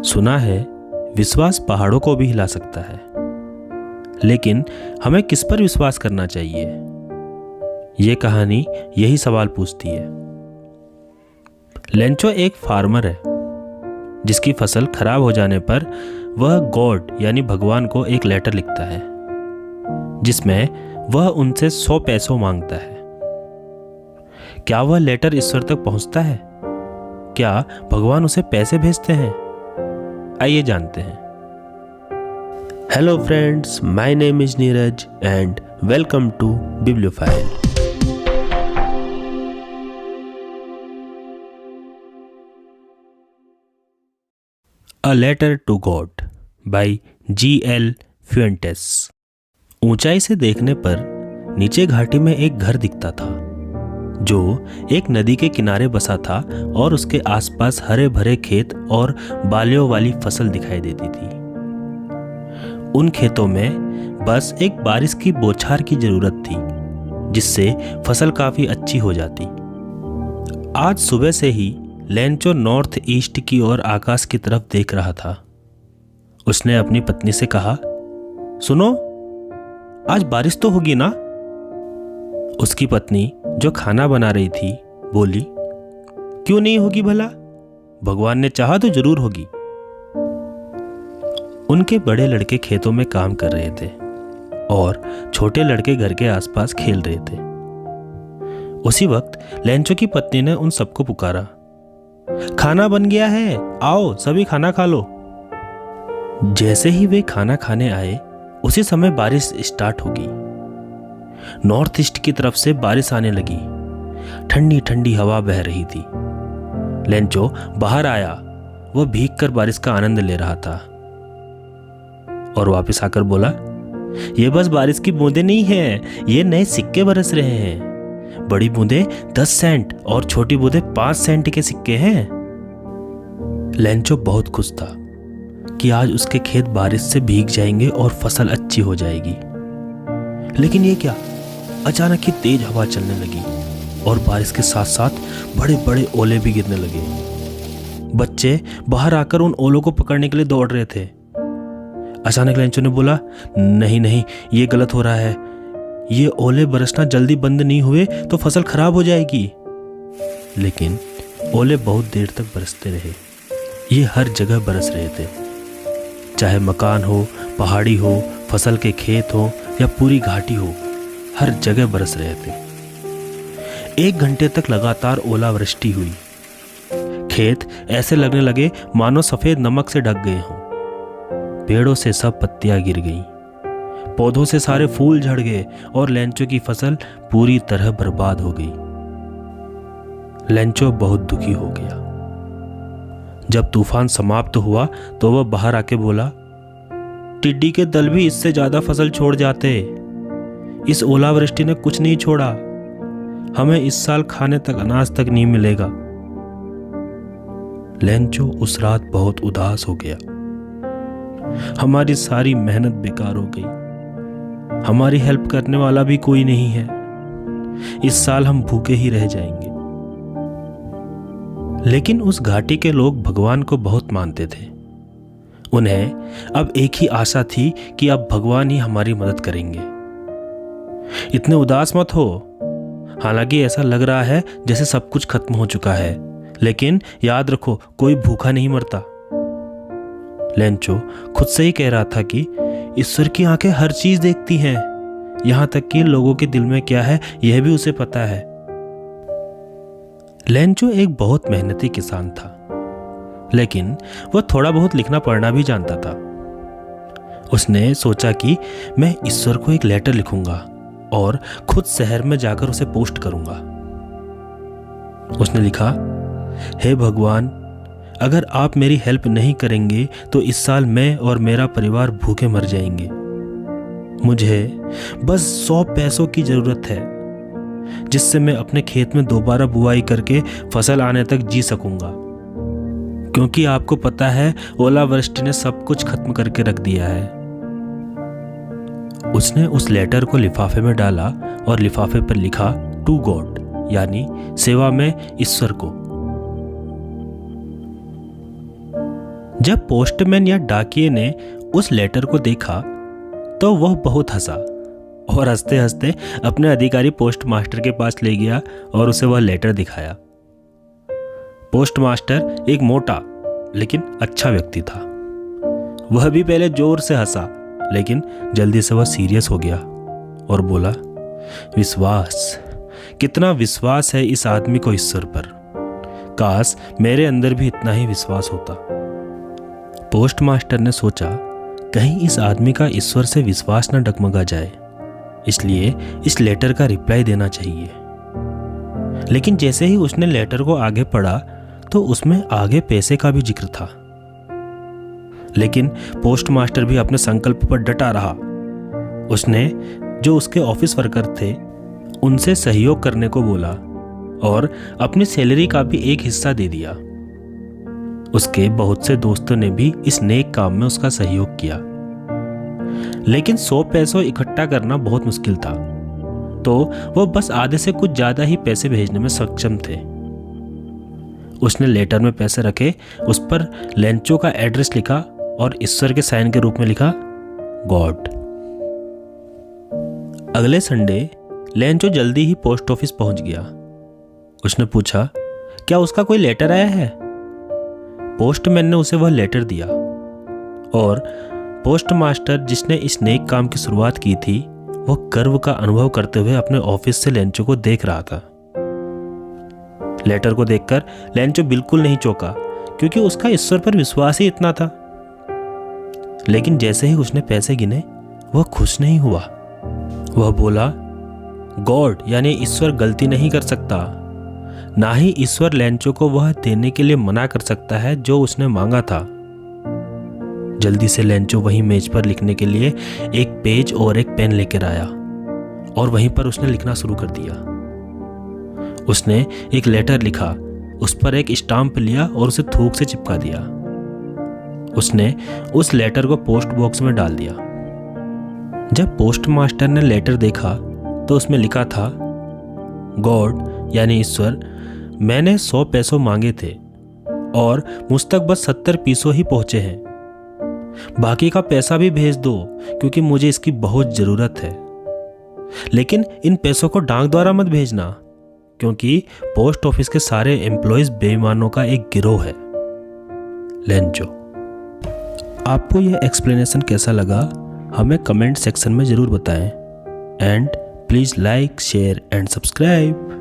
सुना है विश्वास पहाड़ों को भी हिला सकता है, लेकिन हमें किस पर विश्वास करना चाहिए? ये कहानी यही सवाल पूछती है। लेंचो एक फार्मर है जिसकी फसल खराब हो जाने पर वह गॉड यानी भगवान को एक लेटर लिखता है जिसमें वह उनसे 100 पैसों मांगता है। क्या वह लेटर ईश्वर तक पहुंचता है? क्या भगवान उसे पैसे भेजते हैं? आइए जानते हैं। Hello friends, my name is Neeraj and welcome to Bibliophile. A letter to God by G.L. Fuentes. ऊंचाई से देखने पर नीचे घाटी में एक घर दिखता था जो एक नदी के किनारे बसा था और उसके आसपास हरे भरे खेत और बालियों वाली फसल दिखाई देती थी। उन खेतों में बस एक बारिश की बौछार की जरूरत थी जिससे फसल काफी अच्छी हो जाती। आज सुबह से ही लेंचो नॉर्थ ईस्ट की ओर आकाश की तरफ देख रहा था। उसने अपनी पत्नी से कहा, सुनो, आज बारिश तो होगी ना? उसकी पत्नी जो खाना बना रही थी बोली, क्यों नहीं होगी भला? भगवान ने चाहा तो जरूर होगी। उनके बड़े लड़के खेतों में काम कर रहे थे और छोटे लड़के घर के आसपास खेल रहे थे। उसी वक्त लेंचो की पत्नी ने उन सबको पुकारा, खाना बन गया है, आओ सभी खाना खा लो। जैसे ही वे खाना खाने आए उसी समय बारिश स्टार्ट हो गई। नॉर्थ ईस्ट की तरफ से बारिश आने लगी। ठंडी ठंडी हवा बह रही थी। लेंचो बाहर आया। वह भीगकर बारिश का आनंद ले रहा था और वापस आकर बोला, ये बस बारिश की बूंदें नहीं हैं, ये नए सिक्के बरस रहे हैं। बड़ी बूंदें 10 सेंट और छोटी बूंदें 5 सेंट के सिक्के हैं। लेंचो बहुत खुश था कि आज उसके खेत बारिश से भीग जाएंगे और फसल अच्छी हो जाएगी। लेकिन ये क्या? अचानक ही तेज हवा चलने लगी और बारिश के साथ साथ बड़े बड़े ओले भी गिरने लगे। बच्चे बाहर आकर उन ओलों को पकड़ने के लिए दौड़ रहे थे। अचानक लेंचो ने बोला, नहीं नहीं, ये गलत हो रहा है। ये ओले बरसना जल्दी बंद नहीं हुए तो फसल खराब हो जाएगी। लेकिन ओले बहुत देर तक बरसते रहे। ये हर जगह बरस रहे थे, चाहे मकान हो, पहाड़ी हो, फसल के खेत हो या पूरी घाटी हो, हर जगह बरस रहे थे। 1 घंटे तक लगातार ओलावृष्टि हुई। खेत ऐसे लगने लगे मानो सफेद नमक से ढक गए हों। पेड़ों से सब पत्तियां गिर गईं, पौधों से सारे फूल झड़ गए और लेंचो की फसल पूरी तरह बर्बाद हो गई। लेंचो बहुत दुखी हो गया। जब तूफान समाप्त हुआ तो वह बाहर आके बोला, टिड्डी के दल भी इससे ज्यादा फसल छोड़ जाते। इस ओलावृष्टि ने कुछ नहीं छोड़ा। हमें इस साल खाने तक अनाज तक नहीं मिलेगा। लेंचो उस रात बहुत उदास हो गया। हमारी सारी मेहनत बेकार हो गई। हमारी हेल्प करने वाला भी कोई नहीं है। इस साल हम भूखे ही रह जाएंगे। लेकिन उस घाटी के लोग भगवान को बहुत मानते थे। उन्हें अब एक ही आशा थी कि अब भगवान ही हमारी मदद करेंगे। इतने उदास मत हो। हालांकि ऐसा लग रहा है जैसे सब कुछ खत्म हो चुका है, लेकिन याद रखो, कोई भूखा नहीं मरता। लेंचो खुद से ही कह रहा था कि ईश्वर की आंखें हर चीज देखती हैं, यहां तक कि लोगों के दिल में क्या है यह भी उसे पता है। लेंचो एक बहुत मेहनती किसान था, लेकिन वह थोड़ा बहुत लिखना पढ़ना भी जानता था। उसने सोचा कि मैं ईश्वर को एक लेटर लिखूंगा और खुद शहर में जाकर उसे पोस्ट करूंगा। उसने लिखा, हे भगवान, अगर आप मेरी हेल्प नहीं करेंगे तो इस साल मैं और मेरा परिवार भूखे मर जाएंगे। मुझे बस 100 पैसों की जरूरत है जिससे मैं अपने खेत में दोबारा बुआई करके फसल आने तक जी सकूंगा, क्योंकि आपको पता है ओलावृष्टि ने सब कुछ खत्म करके रख दिया है। उसने उस लेटर को लिफाफे में डाला और लिफाफे पर लिखा, टू गॉड, यानी सेवा में ईश्वर को। जब पोस्टमैन या डाकिये ने उस लेटर को देखा तो वह बहुत हंसा और हंसते हंसते अपने अधिकारी पोस्ट मास्टर के पास ले गया और उसे वह लेटर दिखाया। पोस्ट मास्टर एक मोटा लेकिन अच्छा व्यक्ति था। वह भी पहले जोर से हंसा, लेकिन जल्दी से वह सीरियस हो गया और बोला, विश्वास, कितना विश्वास है इस आदमी को ईश्वर पर। काश मेरे अंदर भी इतना ही विश्वास होता। पोस्ट मास्टर ने सोचा, कहीं इस आदमी का ईश्वर से विश्वास न डगमगा जाए, इसलिए इस लेटर का रिप्लाई देना चाहिए। लेकिन जैसे ही उसने लेटर को आगे पढ़ा तो उसमें आगे पैसे का भी जिक्र था। लेकिन पोस्ट मास्टर भी अपने संकल्प पर डटा रहा। उसने जो उसके ऑफिस वर्कर थे उनसे सहयोग करने को बोला और अपनी सैलरी का भी एक हिस्सा दे दिया। उसके बहुत से दोस्तों ने भी इस नेक काम में उसका सहयोग किया। लेकिन 100 पैसों इकट्ठा करना बहुत मुश्किल था, तो वो बस आधे से कुछ ज्यादा ही पैसे भेजने में सक्षम थे। उसने लेटर में पैसे रखे, उस पर लेंचो का एड्रेस लिखा और ईश्वर के साइन के रूप में लिखा गॉड। अगले संडे लेंचो जल्दी ही पोस्ट ऑफिस पहुंच गया। उसने पूछा, क्या उसका कोई लेटर आया है? पोस्टमैन ने उसे वह लेटर दिया और पोस्ट मास्टर जिसने इस नेक काम की शुरुआत की थी, वह गर्व का अनुभव करते हुए अपने ऑफिस से लेंचो को देख रहा था। लेटर को देखकर लेंचो बिल्कुल नहीं चौंका, क्योंकि उसका ईश्वर पर विश्वास ही इतना था। लेकिन जैसे ही उसने पैसे गिने, वह खुश नहीं हुआ। वह बोला, गॉड यानी ईश्वर गलती नहीं कर सकता, ना ही ईश्वर लेंचो को वह देने के लिए मना कर सकता है जो उसने मांगा था। जल्दी से लेंचो वहीं मेज पर लिखने के लिए एक पेज और एक पेन लेकर आया और वहीं पर उसने लिखना शुरू कर दिया। उसने एक लेटर लिखा, उस पर एक स्टाम्प लिया और उसे थूक से चिपका दिया। उसने उस लेटर को पोस्ट बॉक्स में डाल दिया। जब पोस्ट मास्टर ने लेटर देखा तो उसमें लिखा था, गॉड यानी ईश्वर, मैंने 100 पैसों मांगे थे और मुझ तक बस 70 पैसों ही पहुंचे हैं। बाकी का पैसा भी भेज दो, क्योंकि मुझे इसकी बहुत जरूरत है। लेकिन इन पैसों को डाक द्वारा मत भेजना, क्योंकि पोस्ट ऑफिस के सारे एम्प्लॉयज बेईमानों का एक गिरोह है। लेंचो। आपको यह एक्सप्लेनेशन कैसा लगा हमें कमेंट सेक्शन में जरूर बताएं। And please like, share and subscribe.